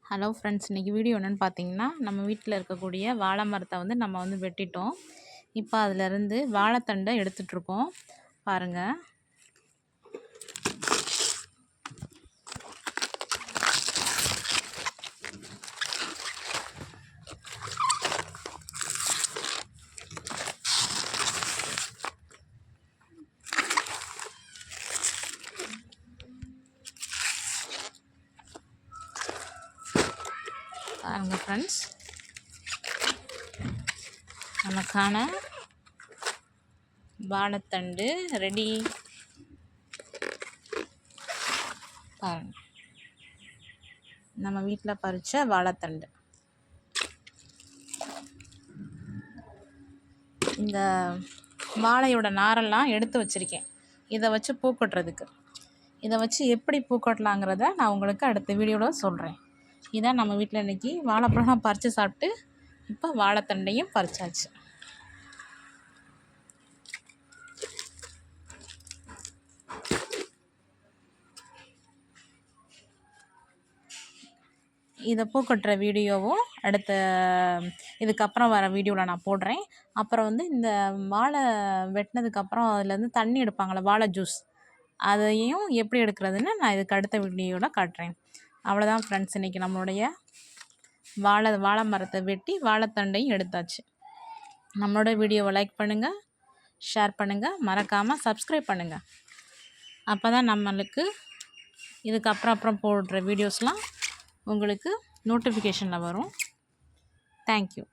Hello friends, இன்றைக்கி video என்னென்னு பார்த்தீங்கன்னா, நம்ம வீட்டில் இருக்கக்கூடிய வாழை மரத்தை நம்ம வெட்டிட்டோம். இப்போ அதிலேருந்து வாழைத்தண்டை எடுத்துகிட்ருக்கோம். பாருங்கள். பாருங்கள் ஃப்ரெண்ட்ஸ், நமக்கான வாழைத்தண்டு ரெடி. பாருங்கள், நம்ம வீட்டில் பறித்த வாழைத்தண்டு. இந்த வாழையோட நாரெல்லாம் எடுத்து வச்சுருக்கேன், இதை வச்சு பூ கட்டுறதுக்கு. இதை வச்சு எப்படி பூ கட்டலாங்கிறத நான் உங்களுக்கு அடுத்த வீடியோவில் சொல்கிறேன். இதான் நம்ம வீட்டில் இன்றைக்கி வாழைப்பழம் பறித்து சாப்பிட்டு இப்போ வாழைத்தண்டையும் பறிச்சாச்சு. இதை பூ கட்டுற வீடியோவும் அடுத்த இதுக்கப்புறம் வர வீடியோவில் நான் போடுறேன். அப்புறம் இந்த வாழை வெட்டினதுக்கப்புறம் அதுலேருந்து தண்ணி எடுப்பாங்களே, வாழை ஜூஸ், அதையும் எப்படி எடுக்கிறதுன்னு நான் இதுக்கு அடுத்த வீடியோவில் காட்டுறேன். அவ்வளோதான் ஃப்ரெண்ட்ஸ், இன்றைக்கி நம்மளுடைய வாழை மரத்தை வெட்டி வாழைத்தண்டையும் எடுத்தாச்சு. நம்மளோட வீடியோவை லைக் பண்ணுங்கள், ஷேர் பண்ணுங்கள், மறக்காமல் சப்ஸ்கிரைப் பண்ணுங்கள். அப்போ தான் நம்மளுக்கு இதுக்கப்புறம் போடுற வீடியோஸ்லாம் உங்களுக்கு நோட்டிஃபிகேஷனில் வரும். தேங்க்யூ.